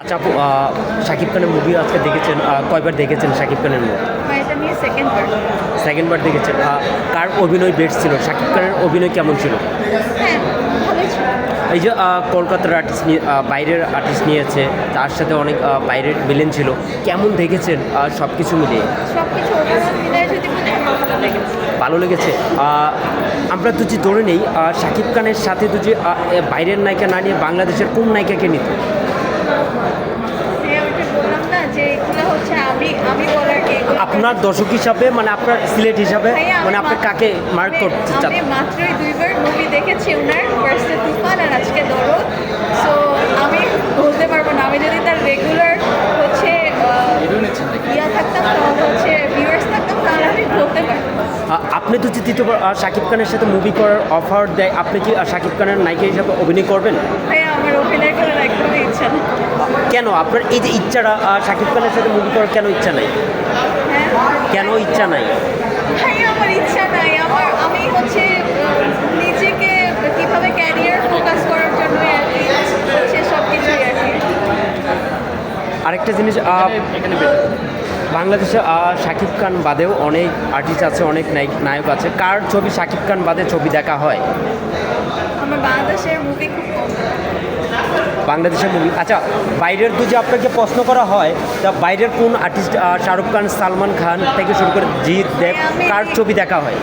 চাপু শাকিব খানের মুভি আজকে দেখেছেন, কয়বার দেখেছেন শাকিব খানের মুভি? এটা নিয়ে সেকেন্ডবার দেখেছেন। কার অভিনয় বেস্ট ছিল? শাকিব খানের অভিনয় কেমন ছিল? হ্যাঁ, ভালোই ছিল। এই যে কলকাতার আর্টিস্ট নিয়ে বাইরের আর্টিস্ট নিয়েছে, তার সাথে অনেক বাইরের ভিলেন ছিল, কেমন দেখেছেন সব কিছু মিলিয়ে? সবকিছু ওভারঅল মিলিয়ে যদি বলি আমার ভালো লেগেছে। ভালো লেগেছে। আমরা তো যে ধরে নেই শাকিব খানের সাথে তো যে বাইরের নায়িকা না নিয়ে বাংলাদেশের কোন নায়িকাকে নিত? ওটা বললাম না যে এগুলো হচ্ছে আমি বলার কি আপনার দর্শক হিসাবে, মানে আপনার সিলেট হিসাবে, মানে আপনি কাকে মার্ক করতে চান? আমি মাত্রই 2বার মুভি দেখেছি ওনার, ফার্স্টে তুফান আর আজকে দরদ। সো আমি বলতে পারবো না, আমি যদি তার রেগুলার হচ্ছে থাকতাম, তাহলে হচ্ছে ভিউয়ার্স থাকতাম, তাহলে আমি বলতে পারবো। আপনি তো যে তৃতীয়বার শাকিব খানের সাথে মুভি করার অফার দেয়, আপনি কি শাকিব খানের নায়িকা হিসাবে অভিনয় করবেন? ভাই আমার অভিনয় করার একদমই ইচ্ছা নেই। কেন আপনার এই যে ইচ্ছাটা, শাকিব খানের সাথে মুভি করার কেন ইচ্ছা নাই? কেন ইচ্ছা নাই? ভাই আমার ইচ্ছা নাই, আমি হচ্ছে নিজেকে কিভাবে ক্যারিয়ার ফোকাস করার জন্য আর কি হচ্ছে সব কিছুই আর কি। আরেকটা জিনিস, বাংলাদেশে শাকিব খান বাদেও অনেক আর্টিস্ট আছে, অনেক নায়ক আছে, কার ছবি শাকিব খান বাদে ছবি দেখা হয়? আমার বাংলাদেশের মুভি খুব কম। বাংলাদেশের মুভি, আচ্ছা বাইরের যদি আপনাকে প্রশ্ন করা হয়, তা বাইরের কোন আর্টিস্ট, শাহরুখ খান, সালমান খান থেকে শুরু করে জিৎ দেব, কার ছবি দেখা হয়?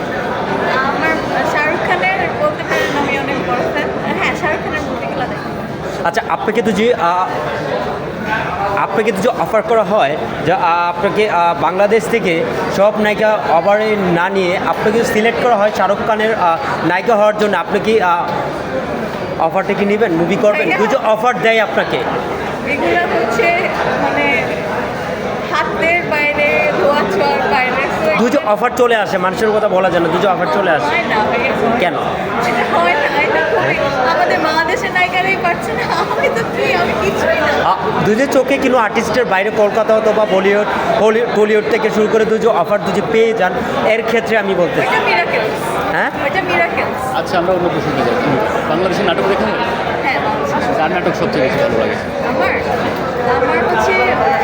আমার শাহরুখ খানের বলতে পারেন আমি অনেক বড় ফ্যান। হ্যাঁ, শাহরুখ খানের মুভিগুলো দেখি। আচ্ছা আপনাকে তো যে অফার করা হয় যে আপনাকে বাংলাদেশ থেকে সব নায়িকা ওভারে না নিয়ে আপনাকে সিলেক্ট করা হয় শাহরুখ খানের নায়িকা হওয়ার জন্য, আপনি কি অফারটা কি নেবেন, মুভি করবেন? যদি অফার দেয় আপনাকে, এগুলো হচ্ছে মানে হাতের বাইরে, ধোয়া ছোঁয়ার বাইরে। দুটো অফার চলে আসে, মানুষের কথা বলা যায় না, দুটো অফার চলে আসে হয় না ভাই, কেন? এটা হয় না, এটা খুবই আমাদের বাংলাদেশের নায়িকারাই পারছে না, আমি তো কি, আমি কিছুই না। দুটো চোখে কিন্তু আর্টিস্টের বাইরে কলকাতা অথবা বলিউড থেকে শুরু করে দুটো অফার দুটো পেয়ে যান, এর ক্ষেত্রে আমি বলতে এটা মিরাকেলস। হ্যাঁ, এটা মিরাকেলস। আচ্ছা, আমরা অন্য প্রশ্ন কি যাই? বাংলাদেশের নাটক দেখেন? হ্যাঁ, কার নাটক সবচেয়ে বেশি ভালো লাগে? আমার আমার হচ্ছে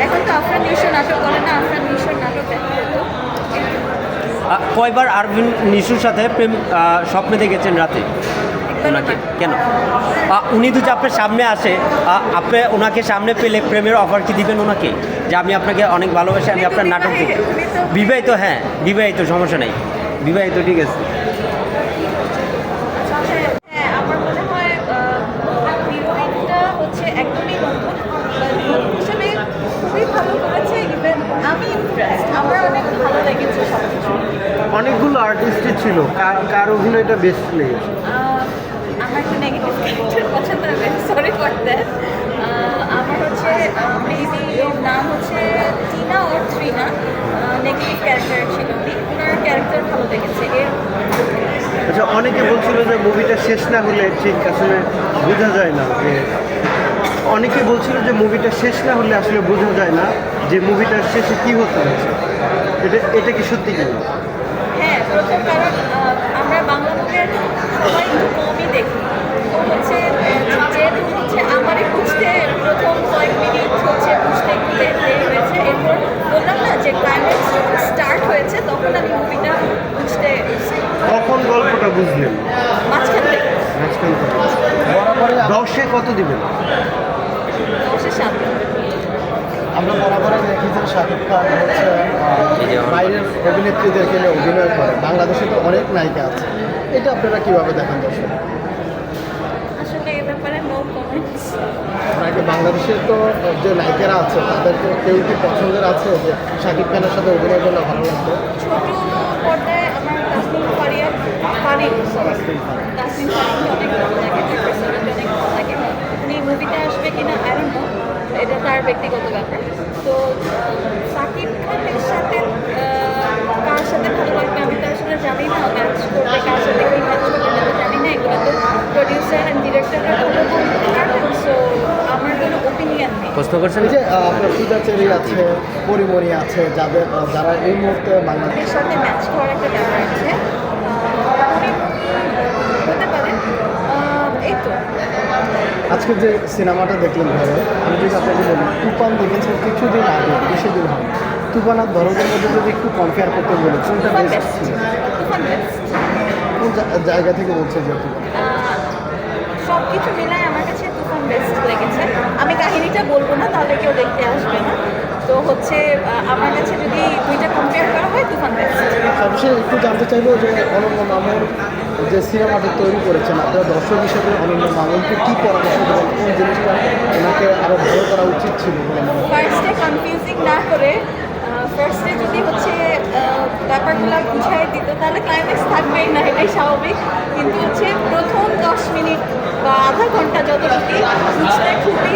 এখন তো আফরান নিশো নাটক করে না, আফরান নিশোর নাটক দেখা যেত। কয়বার আরভিন নিশুর সাথে প্রেম স্বপ্নে দেখেছেন রাতে ওনাকে? কেন? উনি তো যে আপনার সামনে আসে, আপনি ওনাকে সামনে পেলে প্রেমের অফার কি দিবেন ওনাকে, যে আমি আপনাকে অনেক ভালোবাসি, আমি আপনার নাটক দেখি? বিবাহিত? হ্যাঁ বিবাহিত, সমস্যা নেই, বিবাহিত, ঠিক আছে। হ্যাঁ, আমার মনে হয় হিরোইনটা হচ্ছে একদমই নতুন, আসলে খুবই ভালো করেছে। ইভেন আমি ইমপ্রেসড, আমার অনেক ভালো লেগেছে সব কিছু। অনেকগুলো আর্টিস্টই ছিল, কার অভিনয়টা বেস্ট লেগেছে? আমার একটা নেগেটিভ ক্যারেক্টার পছন্দ হবে, সরি ফর দ্যাট। আমার হচ্ছে মেবি নাম হচ্ছে টিনা ওর ট্রিনা, নেগেটিভ ক্যারেক্টার ছিল উনি, ওনার ক্যারেক্টার ভালো লেগেছে। আচ্ছা, অনেকে বলছিল যে মুভিটা শেষ না হলে ঠিক আসলে বোঝা যায় না, যে অনেকে বলছিল যে মুভিটা শেষ না হলে আসলে বোঝা যায় না যে মুভিটার শেষে কী হতে হচ্ছে। এটা কি সত্যি কিনা? হ্যাঁ, প্রথম কারণ আমরা বাংলা মুভি আর সবাই একটু কমই দেখি, তো হচ্ছে যেহেতু হচ্ছে আমারই বুঝতে প্রথম কয়েক মিনিট হচ্ছে বুঝতে একটু দেরি হয়েছে। এরপর বললাম না যে ক্লাইম্যাক্স যখন স্টার্ট হয়েছে তখন আমি মুভিটা বুঝতে কখন গল্পটা বুঝলেন? মাঝখান থেকে। মাঝখান থেকে। 10-এ কত দিবেন? 10-এ 7। আমরা বরাবরই দেখি যে শাকিব খান হচ্ছে বাইরের অভিনেত্রীদেরকে নিয়ে অভিনয় করে, বাংলাদেশে তো অনেক নায়িকা আছে, এটা আপনারা কীভাবে দেখেন দর্শক? আসলে এই ব্যাপারে নো কমেন্টস। আপনাকে বাংলাদেশের তো যে নায়িকারা আছে তাদেরকে কেউ কি পছন্দের আছে যে শাকিব খানের সাথে অভিনয় করলে ভালো লাগবে? ছোট পর্দায় আমার তাসনিম ফারিয়া তাসনিম ফারিয়াকে অনেক ভালো লাগে, তার পার্সোনালিটি অনেক ভালো লাগে। উনি মুভিতে আসবে কিনা আই ডোন্ট নো, এটা তার ব্যক্তিগত ব্যাপার। তো সাকিব খানের সাথে কার সাথে ভালো লাগবে আমি তো আসলে জানি না, ম্যাচ করবে কার সাথে কি ম্যাচ করবে আমি তো জানি না, এগুলো তো প্রডিউসার অ্যান্ড ডিরেক্টররা ভালো বলতে পারবেন। সো আমার কোনো ওপিনিয়ন নেই। প্রশ্ন করছেন এই যে আপনার পূজাচেরি আছে, পরিমণি আছে, যারা এই মুহূর্তে বাংলাদেশ এর সাথে ম্যাচ করার একটা ব্যাপার আছে, হতে পারে। এই তো আজকে যে সিনেমাটা দেখলেন ধরো আমি যদি আপনাকে বলি তুফান দেখেছেন কিছুদিন আগে, বেশি দিন হয়। তুফান আর ধরনের মধ্যে যদি একটু কম্পেয়ার করতে বলি কোনটা তুফান বেস্ট বেস্ট ছিল? তুফান বেস্ট কোন জায়গা থেকে বলছে যে তুফান? সব কিছু মিলায় আমার কাছে তুফান বেস্ট লেগেছে। আমি কাহিনীটা বলবো না, তাহলে কেউ দেখতে আসবে না। তো হচ্ছে আমার কাছে যদি দুইটা কম্পেয়ার করা হয় তুফান বেস্ট। সবশেষে একটু জানতে চাইবো যে অনন্য মামুন যে সিনেমাটা তৈরি করেছেন, আপনারা দর্শক হিসেবে অনন্য মামুনকে কী পরামর্শ দেবেন, কোন জিনিসটা ওনাকে আরও ভালো করা উচিত ছিল বলে মনে হয়? ফার্স্টে কনফিউজিং না করে ফার্স্টে যদি হচ্ছে ব্যাপারগুলো বুঝাই দিত তাহলে ক্লাইম্যাক্স থাকবেই না, এটাই স্বাভাবিক। কিন্তু হচ্ছে প্রথম 10 মিনিট বা আধা ঘন্টা যতটুকু বুঝতে খুবই